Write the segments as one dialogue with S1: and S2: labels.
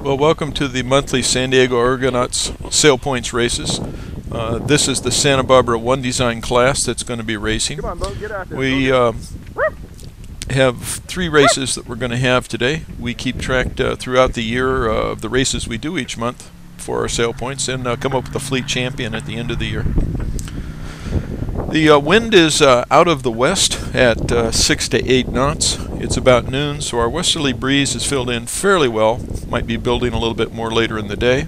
S1: Well, welcome to the monthly San Diego Argonauts Sail Points races. This is the Santa Barbara One Design class that's going to be racing.
S2: Come on, Bo, get out there.
S1: We have 3 races that we're going to have today. We keep track throughout the year of the races we do each month for our sail points and come up with a fleet champion at the end of the year. The wind is out of the west at 6 to 8 knots. It's about noon, so our westerly breeze is filled in fairly well. Might be building a little bit more later in the day.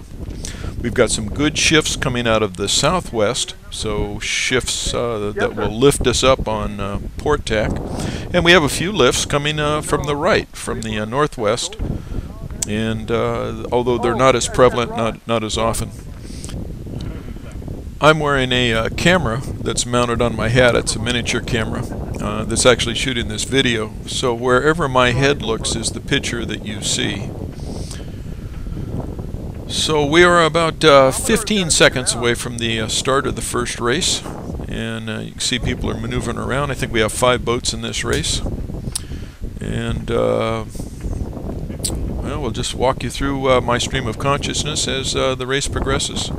S1: We've got some good shifts coming out of the southwest, so shifts that will lift us up on port tack. And we have a few lifts coming from the right, from the northwest, and although they're not as prevalent, not as often. I'm wearing a camera that's mounted on my head. It's a miniature camera that's actually shooting this video. So wherever my head looks is the picture that you see. So we are about 15 seconds away from the start of the first race. And you can see people are maneuvering around. I think we have 5 boats in this race. And well, we'll just walk you through my stream of consciousness as the race progresses.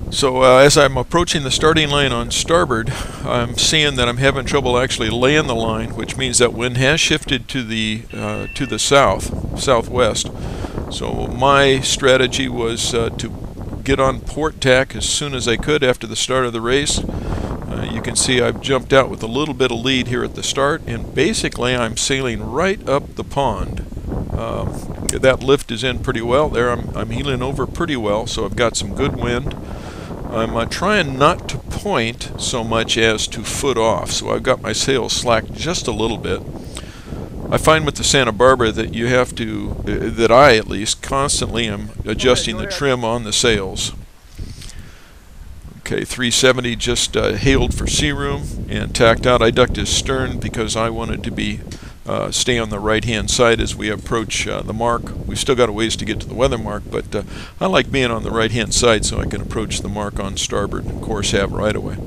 S1: So as I'm approaching the starting line on starboard, I'm seeing that I'm having trouble actually laying the line, which means that wind has shifted to the southwest. So my strategy was to get on port tack as soon as I could after the start of the race. You can see I've jumped out with a little bit of lead here at the start, and basically I'm sailing right up the pond. That lift is in pretty well there. I'm heeling over pretty well, so I've got some good wind. I'm trying not to point so much as to foot off, so I've got my sails slacked just a little bit. I find with the Santa Barbara that you have to, that I at least, constantly am adjusting the trim on the sails. Okay, 370 just hailed for sea room and tacked out. I ducked his stern because I wanted to be stay on the right-hand side as we approach the mark. We've still got a ways to get to the weather mark, but I like being on the right-hand side so I can approach the mark on starboard and, of course, have right away.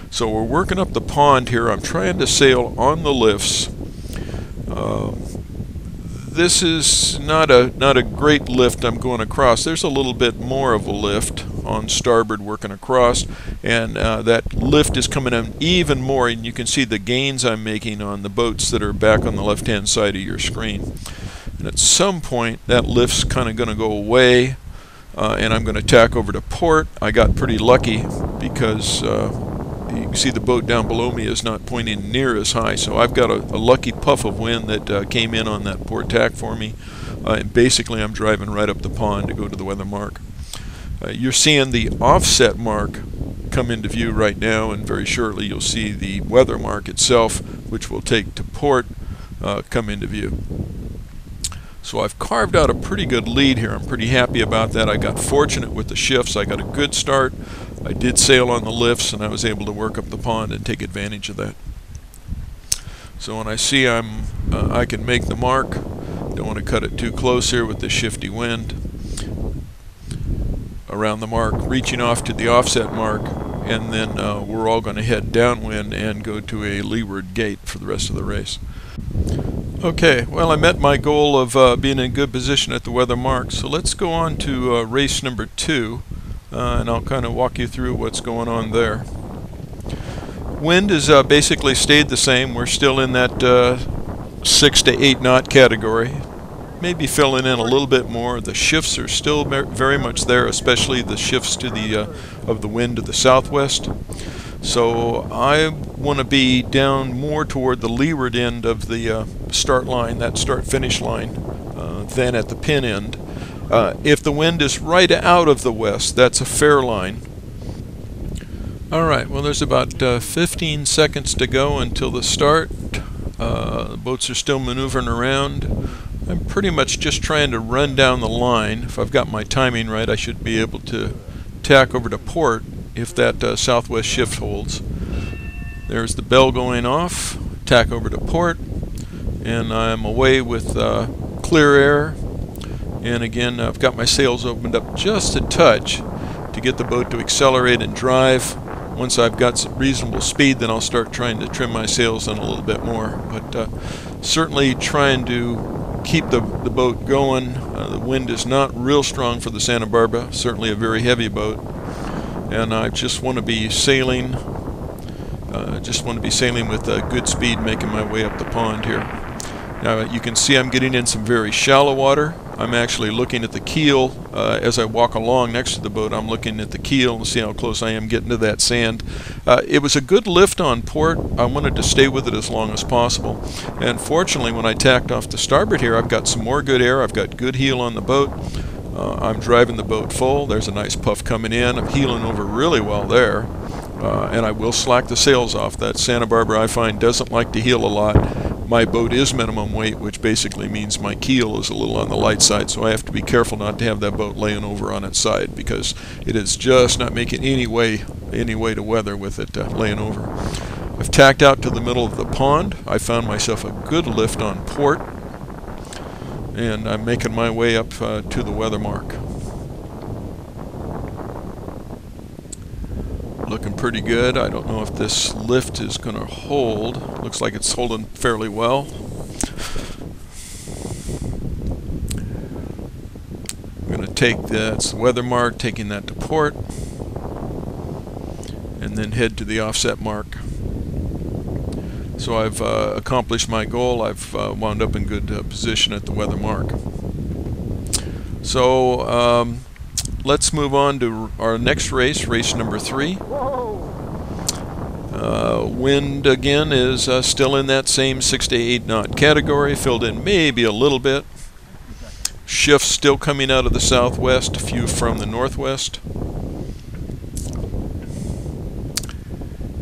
S1: So we're working up the pond here. I'm trying to sail on the lifts. This is not a great lift I'm going across. There's a little bit more of a lift on starboard working across, and that lift is coming in even more, and you can see the gains I'm making on the boats that are back on the left-hand side of your screen. And at some point that lift's kind of going to go away, and I'm going to tack over to port. I got pretty lucky because you can see the boat down below me is not pointing near as high, so I've got a lucky puff of wind that came in on that port tack for me. And basically I'm driving right up the pond to go to the weather mark. You're seeing the offset mark come into view right now, and very shortly you'll see the weather mark itself, which will take to port, come into view. So I've carved out a pretty good lead here. I'm pretty happy about that. I got fortunate with the shifts. I got a good start. I did sail on the lifts, and I was able to work up the pond and take advantage of that. So when I see I can make the mark, don't want to cut it too close here with the shifty wind. Around the mark, reaching off to the offset mark, and then we're all going to head downwind and go to a leeward gate for the rest of the race. Okay, well, I met my goal of being in good position at the weather mark, so let's go on to race number 2, and I'll kind of walk you through what's going on there. Wind has basically stayed the same. We're still in that 6 to 8 knot category. Maybe filling in a little bit more. The shifts are still very much there, especially the shifts to the of the wind to the southwest. So I want to be down more toward the leeward end of the start line, that start-finish line, than at the pin end. If the wind is right out of the west, that's a fair line. Alright, well, there's about 15 seconds to go until the start. The boats are still maneuvering around. I'm pretty much just trying to run down the line. If I've got my timing right, I should be able to tack over to port if that southwest shift holds. There's the bell going off, tack over to port, and I'm away with clear air. And again, I've got my sails opened up just a touch to get the boat to accelerate and drive. Once I've got some reasonable speed, then I'll start trying to trim my sails in a little bit more. But certainly trying to keep the boat going. The wind is not real strong for the Santa Barbara, certainly a very heavy boat, and I just want to be sailing with good speed, making my way up the pond here. Now you can see I'm getting in some very shallow water. I'm actually looking at the keel as I walk along next to the boat. I'm looking at the keel and see how close I am getting to that sand. It was a good lift on port. I wanted to stay with it as long as possible. And fortunately, when I tacked off to starboard here, I've got some more good air. I've got good heel on the boat. I'm driving the boat full. There's a nice puff coming in. I'm heeling over really well there. And I will slack the sails off. That Santa Barbara, I find, doesn't like to heel a lot. My boat is minimum weight, which basically means my keel is a little on the light side, so I have to be careful not to have that boat laying over on its side, because it is just not making any way to weather with it laying over. I've tacked out to the middle of the pond. I found myself a good lift on port, and I'm making my way up to the weather mark. Looking pretty good. I don't know if this lift is going to hold. Looks like it's holding fairly well. I'm going to take that's the weather mark, taking that to port, and then head to the offset mark. So I've accomplished my goal. I've wound up in good position at the weather mark. So let's move on to our next race, race number 3. Wind again is still in that same 6 to 8 knot category, filled in maybe a little bit. Shifts still coming out of the southwest, a few from the northwest.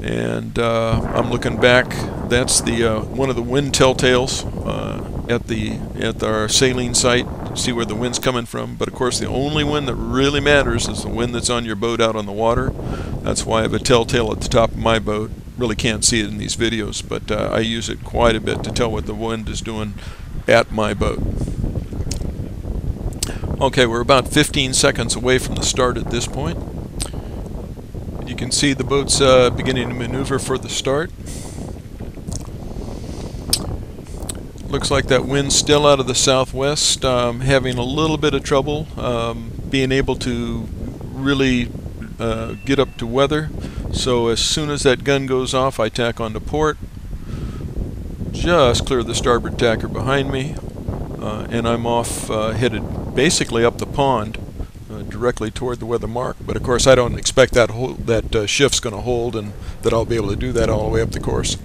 S1: And I'm looking back. That's the one of the wind telltales at our sailing site. See where the wind's coming from, but of course the only wind that really matters is the wind that's on your boat out on the water. That's why I have a telltale at the top of my boat. Really can't see it in these videos, but I use it quite a bit to tell what the wind is doing at my boat. Okay, we're about 15 seconds away from the start at this point. You can see the boat's beginning to maneuver for the start. Looks like that wind's still out of the southwest, having a little bit of trouble being able to really get up to weather. So as soon as that gun goes off, I tack onto port, just clear the starboard tacker behind me, and I'm off headed basically up the pond directly toward the weather mark. But of course I don't expect that shift's going to hold and that I'll be able to do that all the way up the course.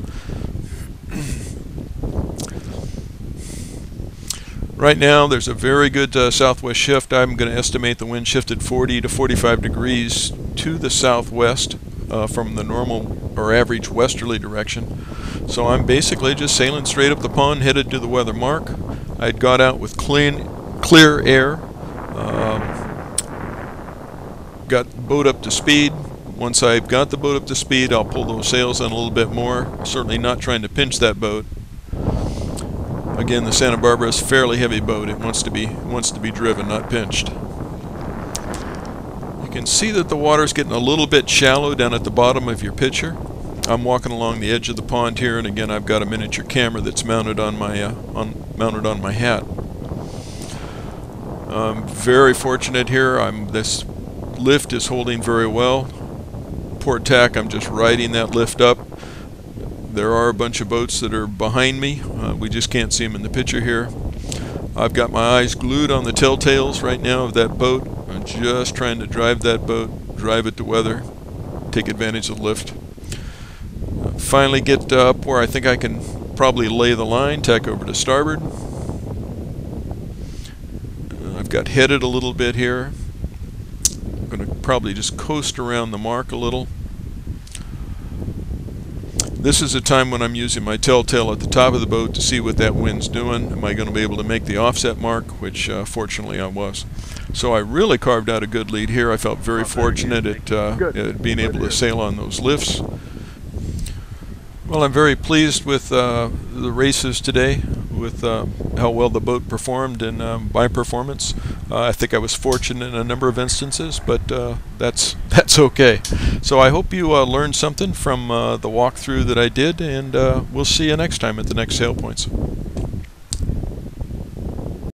S1: Right now there's a very good southwest shift. I'm going to estimate the wind shifted 40 to 45 degrees to the southwest from the normal or average westerly direction. So I'm basically just sailing straight up the pond, headed to the weather mark. I'd got out with clear air, got the boat up to speed. Once I've got the boat up to speed, I'll pull those sails in a little bit more. Certainly not trying to pinch that boat. Again, the Santa Barbara is a fairly heavy boat. It wants to be driven, not pinched. You can see that the water's getting a little bit shallow down at the bottom of your pitcher. I'm walking along the edge of the pond here, and again I've got a miniature camera that's mounted on my hat. I'm very fortunate here. This lift is holding very well. Port tack, I'm just riding that lift up. There are a bunch of boats that are behind me. We just can't see them in the picture here. I've got my eyes glued on the telltales right now of that boat. I'm just trying to drive that boat, drive it to weather, take advantage of the lift. Finally get up where I think I can probably lay the line, tack over to starboard. I've got headed a little bit here. I'm going to probably just coast around the mark a little. This is a time when I'm using my telltale at the top of the boat to see what that wind's doing. Am I going to be able to make the offset mark, which fortunately I was. So I really carved out a good lead here. I felt very fortunate at being able to sail on those lifts. Well, I'm very pleased with the races today, with how well the boat performed and my performance. I think I was fortunate in a number of instances, but that's okay. So I hope you learned something from the walkthrough that I did, and we'll see you next time at the next Sail Points.